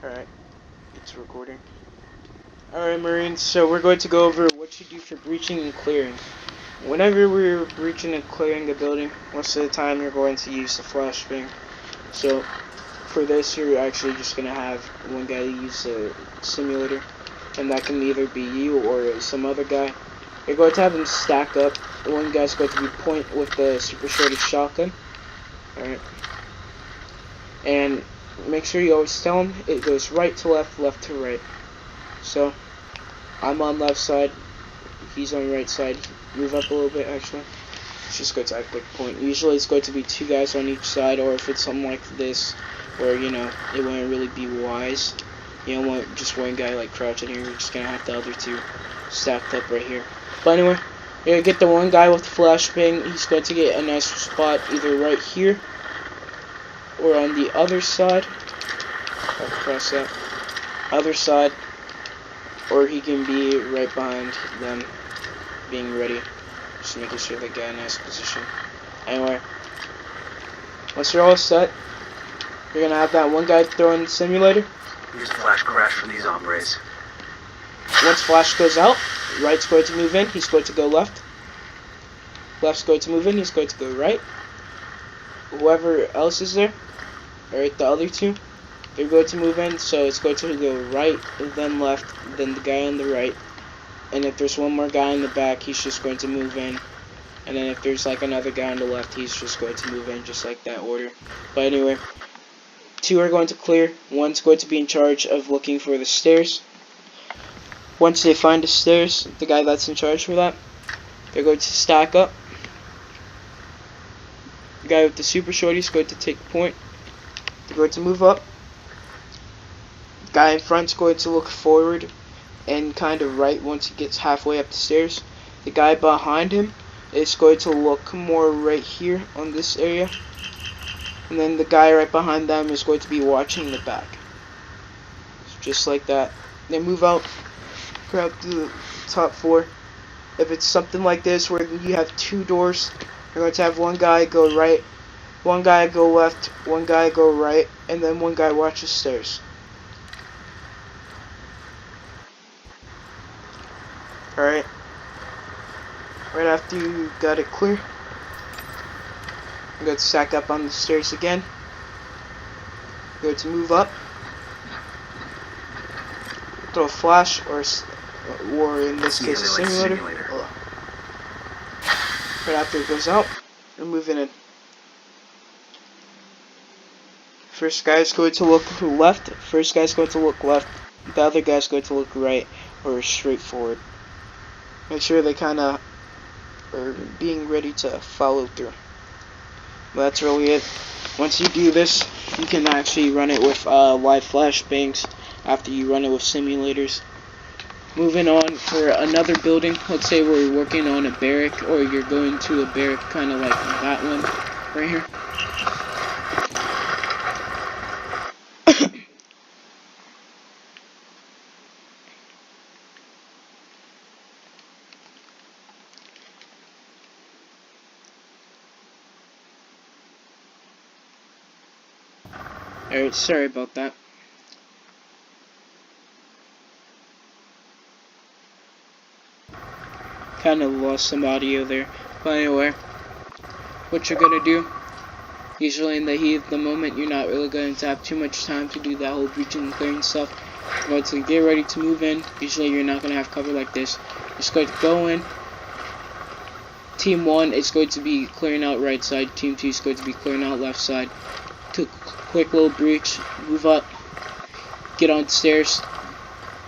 Alright, it's recording. Alright, Marines, so we're going to go over what you do for breaching and clearing. Whenever we're breaching and clearing a building, most of the time you're going to use the flashbang. So, for this, you're actually just going to have one guy use a simulator, and that can either be you or some other guy. You're going to have them stack up. One guy's going to be point with the super shorty shotgun. Alright. And make sure you always tell him it goes right to left, left to right. So, I'm on left side, he's on right side. Move up a little bit, actually. It's just going to have a quick point. Usually it's going to be two guys on each side, or if it's something like this, where, you know, it wouldn't really be wise. You don't want just one guy, like, crouching here. You're just going to have the other two stacked up right here. But anyway, you're going to get the one guy with the flashbang. He's going to get a nice spot either right here, or on the other side. I'll press that. Other side. Or he can be right behind them, being ready. Just making sure they get a nice position. Anyway, once you're all set, you're gonna have that one guy throwing the simulator. Use flash crash for these hombres. Once flash goes out, right's going to move in, he's going to go left. Left's going to move in, he's going to go right. Whoever else is there, alright, the other two, they're going to move in, so it's going to go right, then left, then the guy on the right. And if there's one more guy in the back, he's just going to move in. And then if there's like another guy on the left, he's just going to move in, just like that order. But anyway, two are going to clear. One's going to be in charge of looking for the stairs. Once they find the stairs, the guy that's in charge for that, they're going to stack up. The guy with the super shorty is going to take point. They're going to move up. The guy in front's going to look forward and kind of right once he gets halfway up the stairs. The guy behind him is going to look more right here on this area. And then the guy right behind them is going to be watching the back. Just like that. They move out, grab the top floor. If it's something like this where you have two doors, you're going to have one guy go right, one guy go left, one guy go right, and then one guy watch the stairs. Alright. Right after you got it clear, you're going to stack up on the stairs again. You're going to move up. Throw a flash or in this case a simulator. Right after it goes out, you're moving in. First guy's going to look left. First guy's going to look left. The other guy's going to look right or straight forward. Make sure they kind of are being ready to follow through. But that's really it. Once you do this, you can actually run it with live flashbangs after you run it with simulators. Moving on for another building. Let's say we're working on a barrack, or you're going to a barrack kind of like that one right here. Alright, sorry about that. Kind of lost some audio there. But anyway, what you're going to do, usually in the heat of the moment, you're not really going to have too much time to do that whole breaching and clearing stuff. You're going to get ready to move in. Usually you're not going to have cover like this. You're just going to go in. Team 1 is going to be clearing out right side. Team 2 is going to be clearing out left side. Quick little breach, move up, get on stairs.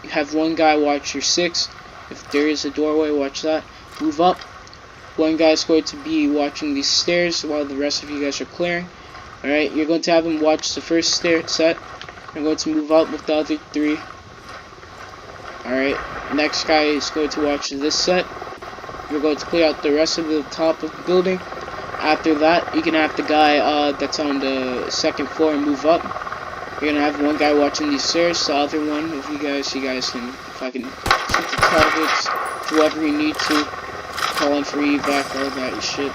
You have one guy watch your 6. If there is a doorway, watch that. Move up. One guy's going to be watching these stairs while the rest of you guys are clearing. Alright, you're going to have him watch the first stair set. You're going to move up with the other 3. Alright, next guy is going to watch this set. You're going to clear out the rest of the top of the building. After that, you can have the guy that's on the second floor move up. You're gonna have one guy watching these stairs, the other one, if you guys can fucking shoot the targets, whoever you need to, call in for evac, all that shit.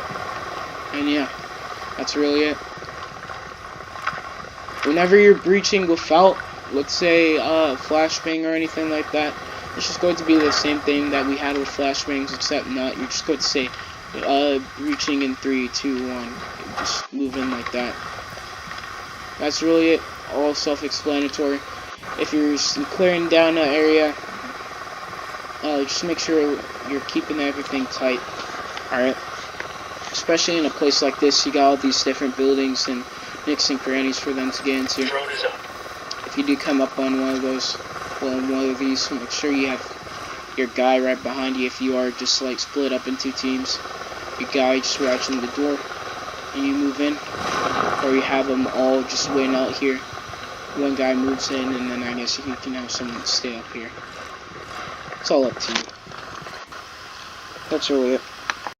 And yeah, that's really it. Whenever you're breaching without let's say flashbang or anything like that, it's just going to be the same thing that we had with flashbangs, except not. You're just going to say breaching in 3, 2, 1. Just move in like that. That's really it. All self-explanatory. If you're clearing down an area, just make sure you're keeping everything tight. Alright? Especially in a place like this, you got all these different buildings and nooks and crannies for them to get into. Drone is up. If you do come up on one of those, well, one of these, make sure you have your guy right behind you. If you are just like split up into teams, your guy just watching the door, and you move in, or you have them all just waiting out here. One guy moves in, and then I guess you can have someone stay up here. It's all up to you. That's really it.